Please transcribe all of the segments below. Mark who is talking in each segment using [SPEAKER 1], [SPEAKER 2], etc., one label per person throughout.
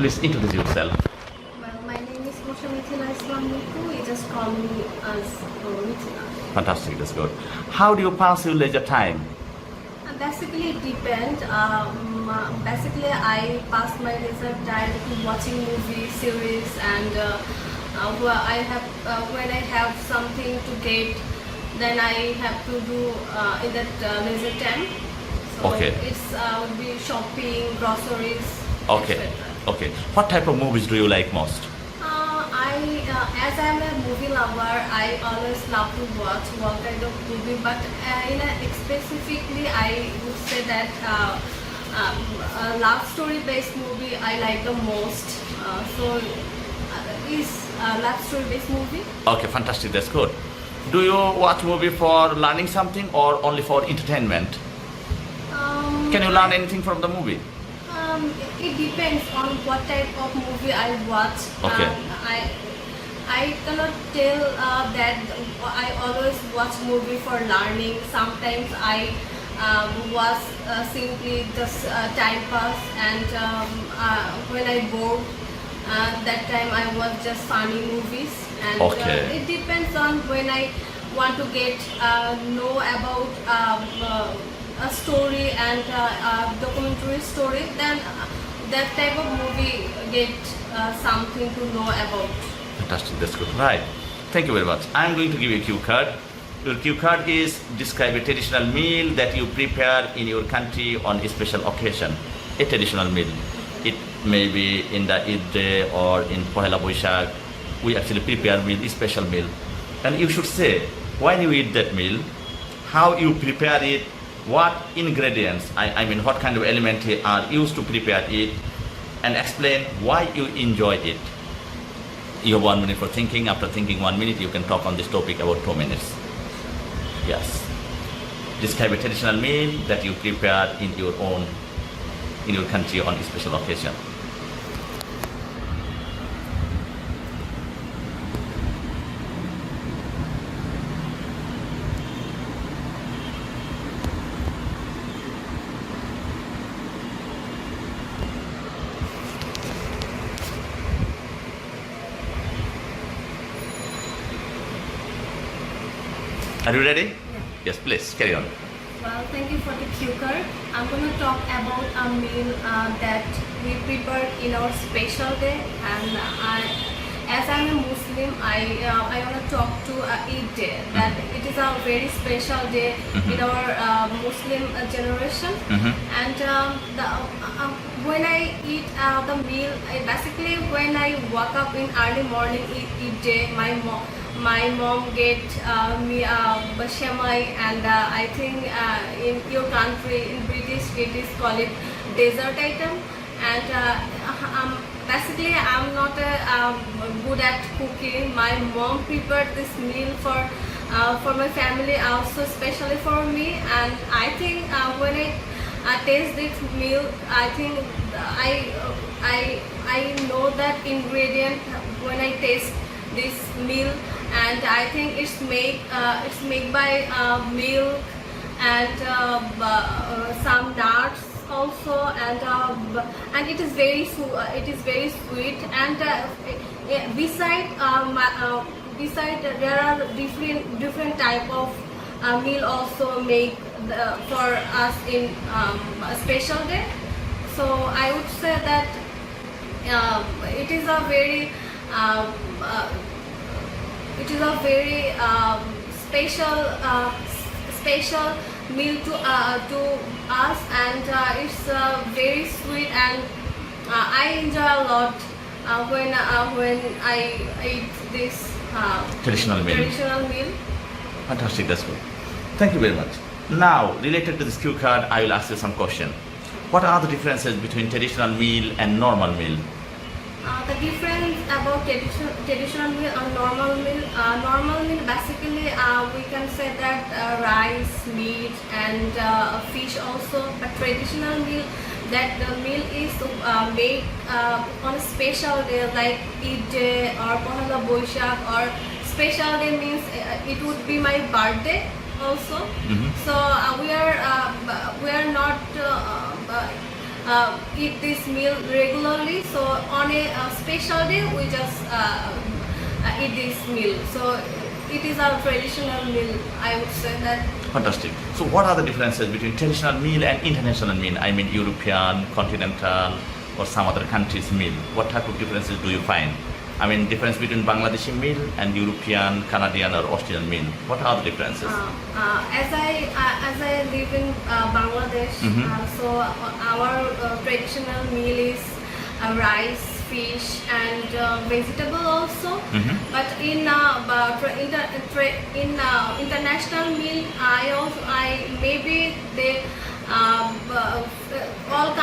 [SPEAKER 1] Please introduce yourself.
[SPEAKER 2] Well, my name is Mosha Mithila Islam Niku. You just call me as Mithila.
[SPEAKER 1] Fantastic, that's good. How do you pass your leisure time?
[SPEAKER 2] Basically, it depends. Basically, I pass my leisure time to watching movies, series, and when I have something to get, then I have to do in that leisure time. So
[SPEAKER 1] Okay.
[SPEAKER 2] it's would be shopping, groceries,
[SPEAKER 1] Okay.
[SPEAKER 2] etc.
[SPEAKER 1] Okay. What type of movies do you like most?
[SPEAKER 2] As I'm a movie lover, I always love to watch what kind of movie. But specifically, I would say that a love story based movie I like the most. Is a love story based movie.
[SPEAKER 1] Okay, fantastic, that's good. Do you watch movie for learning something or only for entertainment? Can you learn anything from the movie?
[SPEAKER 2] It depends on what type of movie I watch.
[SPEAKER 1] Okay.
[SPEAKER 2] I cannot tell that I always watch movie for learning. Sometimes I watch simply just time pass, and when I bored, that time I watch just funny movies. And
[SPEAKER 1] Okay.
[SPEAKER 2] it depends on when I want to get know about a story and documentary story, then that type of movie get something to know about.
[SPEAKER 1] Fantastic, that's good. Right. Thank you very much. I'm going to give you a cue card. Your cue card is describe a traditional meal that you prepare in your country on a special occasion. A traditional meal. It may be in the Eid day or in Pohela Boishak. We actually prepare meal, a special meal. And you should say when you eat that meal, how you prepare it, what ingredients, I mean what kind of elements are used to prepare it, and explain why you enjoy it. You have 1 minute for thinking. After thinking 1 minute, you can talk on this topic about 2 minutes. Yes. Describe a traditional meal that you prepare in your country on a special occasion. Are you ready? Yes, please carry on.
[SPEAKER 2] Well, thank you for the cue card. I'm going to talk about a meal that we prepared in our special day, and as I'm a Muslim, I want to talk to Eid day. That it is a very special day in our Muslim generation. And when I eat the meal, basically when I wake up in early morning Eid day, my mom get me bashamai, and I think in your country, in British, it is called it dessert item. And basically, I'm not good at cooking. My mom prepared this meal for my family, also especially for me. And I think when I taste this meal, I think I know that ingredient when I taste this meal. And I think it's made by milk and some nuts also, and it is very sweet. And beside there are different type of meal also made for us in a special day. So I would say that it is a very special meal to us, and it's very sweet, and I enjoy a lot when I eat this
[SPEAKER 1] Traditional meal.
[SPEAKER 2] meal.
[SPEAKER 1] Fantastic, that's good. Thank you very much. Now, related to this cue card, I will ask you some question. What are the differences between traditional meal and normal meal?
[SPEAKER 2] The difference about traditional meal and normal meal, basically we can say that rice, meat, and fish also. But traditional meal, that the meal is made on a special day like Eid day or Pohela Boishak, or special day means it would be my birthday also. So we are not eat this meal regularly. So on a special day, we just eat this meal. So it is our traditional meal, I would say that.
[SPEAKER 1] Fantastic. So what are the differences between traditional meal and international meal? I mean European, continental, or some other country's meal. What type of differences do you find? I mean difference between Bangladeshi meal and European, Canadian, or Australian meal. What are the differences?
[SPEAKER 2] As I live in Bangladesh, so our traditional meal is rice, fish, and vegetable also. But in international meal, I maybe they all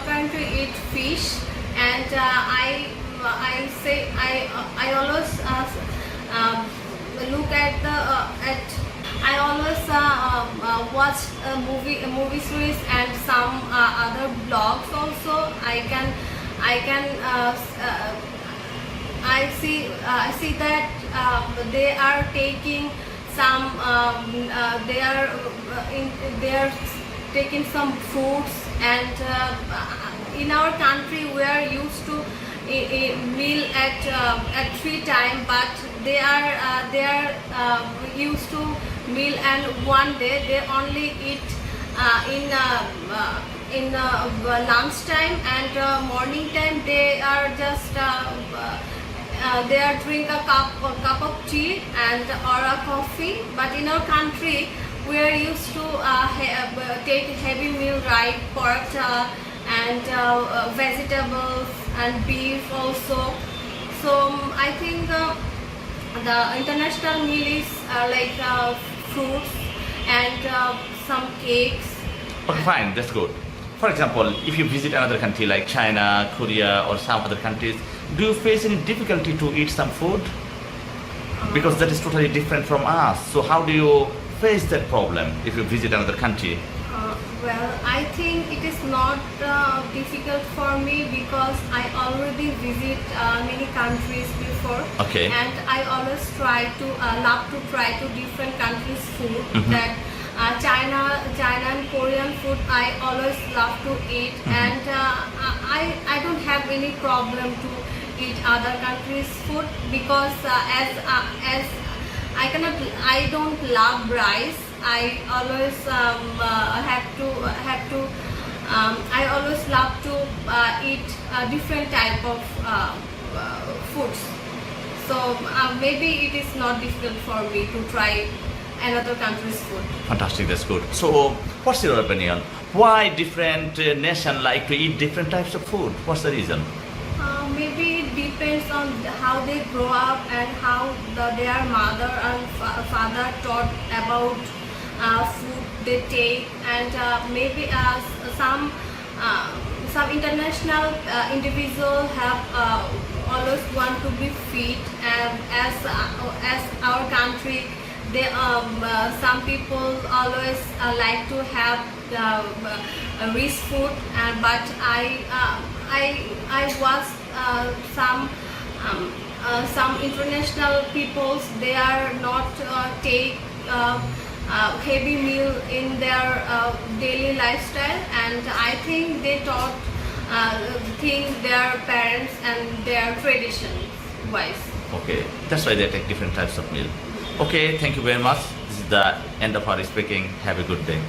[SPEAKER 2] country eat fish, and I always look at I always watch movie series and some other blogs also. I see that they are taking some they are taking some fruits, and in our country we are used to a meal at 3 times, but they are used to meal, and one day they only eat in lunch time, and morning time they are just they are drink a cup of tea and or a coffee. But in our country we are used to take heavy meal, right? Pork and vegetables and beef also. So I think the international meal is like fruits and some cakes.
[SPEAKER 1] Okay, fine, that's good. For example, if you visit another country like China, Korea, or some other countries, do you face any difficulty to eat some food? Because that is totally different from us. So how do you face that problem if you visit another country?
[SPEAKER 2] Well, I think it is not difficult for me because I already visit many countries before.
[SPEAKER 1] Okay.
[SPEAKER 2] And I always love to try to different countries' food. That China and Korean food I always love to eat, and I don't have any problem to eat other countries' food because as I don't love rice. I always I always love to eat different type of foods. So maybe it is not difficult for me to try another country's food.
[SPEAKER 1] Fantastic, that's good. So what's your opinion? Why different nations like to eat different types of food? What's the reason?
[SPEAKER 2] Maybe it depends on how they grow up and how their mother and father taught about food they take, and maybe some international individuals have always want to be fit, and as our country, they some people always like to have rich food, but I watch some international peoples, they are not take heavy meal in their daily lifestyle, and I think they think their parents and their traditions wise.
[SPEAKER 1] Okay, that's why they take different types of meal. Okay, thank you very much. This is the end of our speaking. Have a good day.